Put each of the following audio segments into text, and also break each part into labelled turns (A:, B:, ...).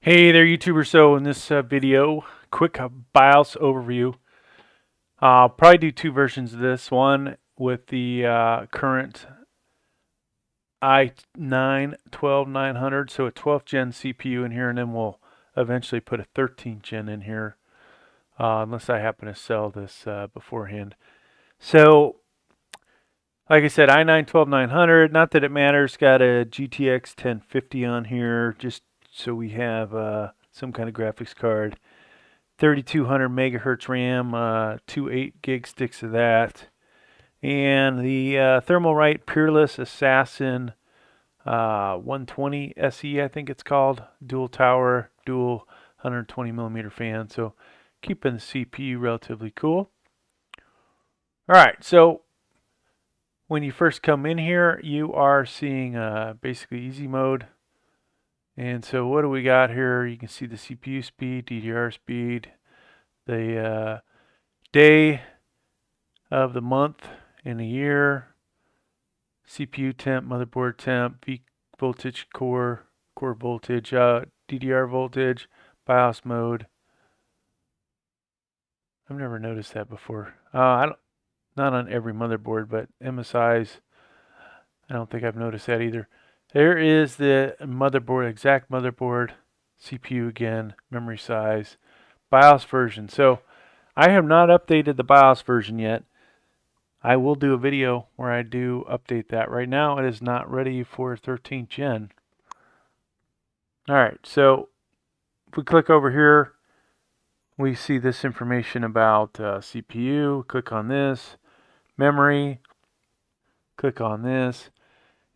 A: Hey there, YouTuber. So in this video, quick BIOS overview. I'll probably do two versions of this. One with the current i9-12900, so a 12th gen CPU in here, and then we'll eventually put a 13th gen in here, unless I happen to sell this beforehand. So, like I said, i9-12900. Not that it matters. Got a GTX 1050 on here, just so we have some kind of graphics card. 3200 megahertz RAM, two 8 gig sticks of that, and the Thermalright Peerless Assassin 120 SE, I think it's called, dual tower, dual 120 millimeter fan. So keeping the CPU relatively cool. All right, so when you first come in here, you are seeing basically easy mode. And so what do we got here? You can see the CPU speed, DDR speed, the day of the month in a year, CPU temp, motherboard temp, V voltage, core voltage, DDR voltage, BIOS mode. I've never noticed that before. Not on every motherboard, but MSI's, I don't think I've noticed that either. There is the motherboard, exact motherboard, CPU again, memory size, BIOS version. So I have not updated the BIOS version yet. I will do a video where I do update that. Right now it is not ready for 13th gen. Alright, so if we click over here, we see this information about CPU. Click on this. Memory. Click on this.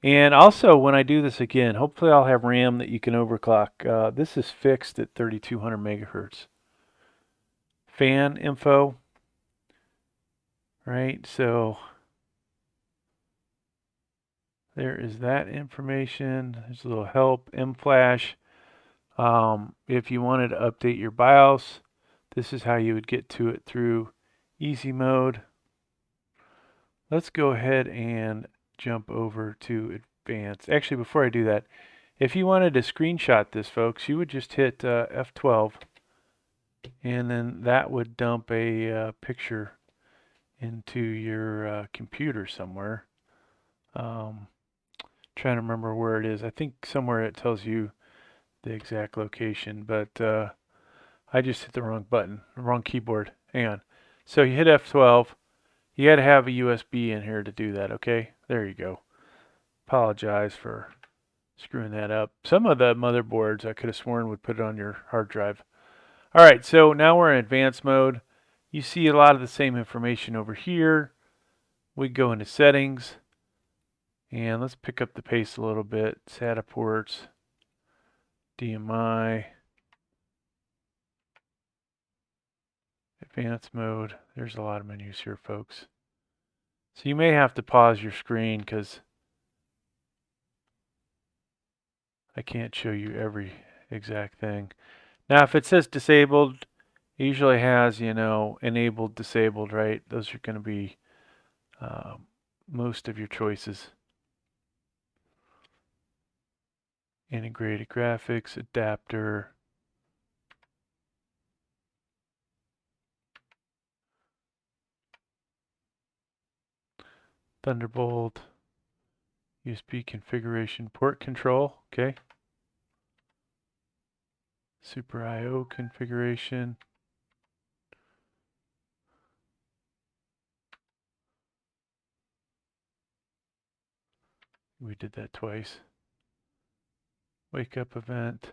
A: And also when I do this again, hopefully I'll have RAM that you can overclock. This is fixed at 3200 megahertz. Fan info. Right, so there is that information. There's a little help, mFlash. If you wanted to update your BIOS, this is how you would get to it through easy mode. Let's go ahead and jump over to advanced. Actually, before I do that, if you wanted to screenshot this, folks, you would just hit F12, and then that would dump a picture into your computer somewhere. Trying to remember where it is. I think somewhere it tells you the exact location, but I just hit the wrong button, wrong keyboard. Hang on. So you hit F12. You got to have a USB in here to do that, okay? There you go. Apologize for screwing that up. Some of the motherboards I could have sworn would put it on your hard drive. All right, so now we're in advanced mode. You see a lot of the same information over here. We go into settings, and let's pick up the pace a little bit. SATA ports, DMI, advanced mode. There's a lot of menus here, folks. So you may have to pause your screen because I can't show you every exact thing. Now, if it says disabled, it usually has, enabled, disabled, right? Those are going to be most of your choices. Integrated graphics, adapter. Thunderbolt. USB configuration, port control, okay. Super I/O configuration. We did that twice. Wake up event.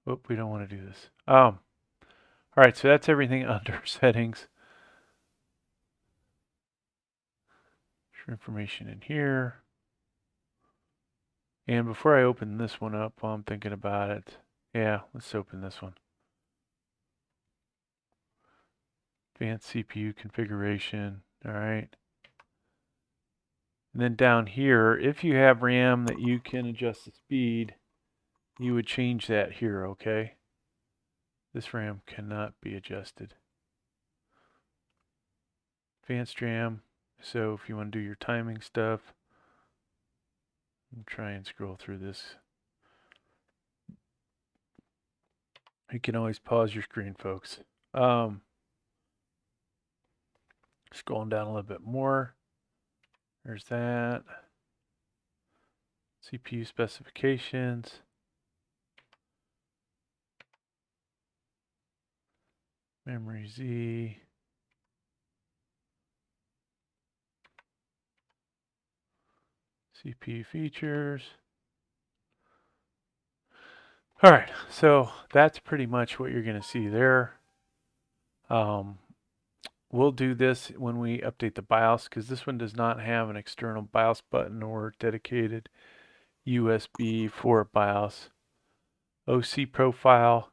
A: Oh, we don't want to do this. All right, so that's everything under settings. Information in here. And before I open this one up, while I'm thinking about it, yeah, let's open this one. Advanced CPU configuration, all right. And then down here, if you have RAM that you can adjust the speed, you would change that here, okay? This RAM cannot be adjusted. Advanced RAM, so if you want to do your timing stuff, I'll try and scroll through this. You can always pause your screen, folks. Scrolling down a little bit more. There's that. CPU specifications. Memory Z. CPU features. All right, so that's pretty much what you're going to see there. We'll do this when we update the BIOS because this one does not have an external BIOS button or dedicated USB for BIOS. OC profile.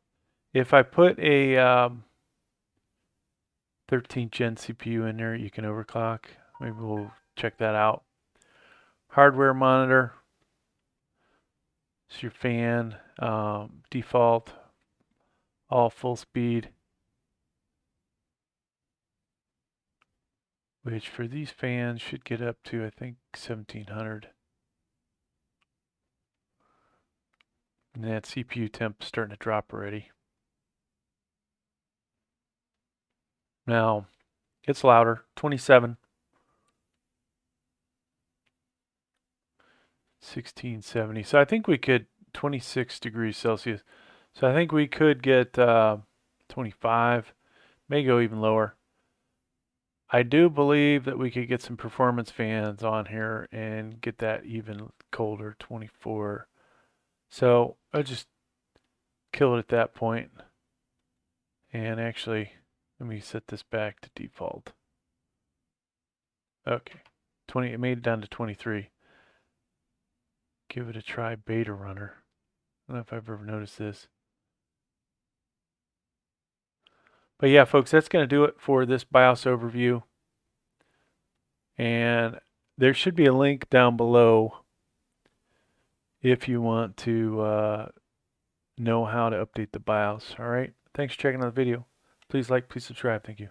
A: If I put a 13th gen CPU in there, you can overclock. Maybe we'll check that out. Hardware monitor. It's your fan. Default. All full speed. Which for these fans should get up to, I think, 1700. And that CPU temp is starting to drop already. Now, it's louder, 27. 1670. So I think we could, 26 degrees Celsius. So I think we could get 25, may go even lower. I do believe that we could get some performance fans on here and get that even colder, 24. So I'll just kill it at that point. And actually, let me set this back to default. Okay, 20. It made it down to 23. Give it a try, beta runner. I don't know if I've ever noticed this. But yeah, folks, that's going to do it for this BIOS overview. And there should be a link down below if you want to know how to update the BIOS. All right. Thanks for checking out the video. Please like, please subscribe. Thank you.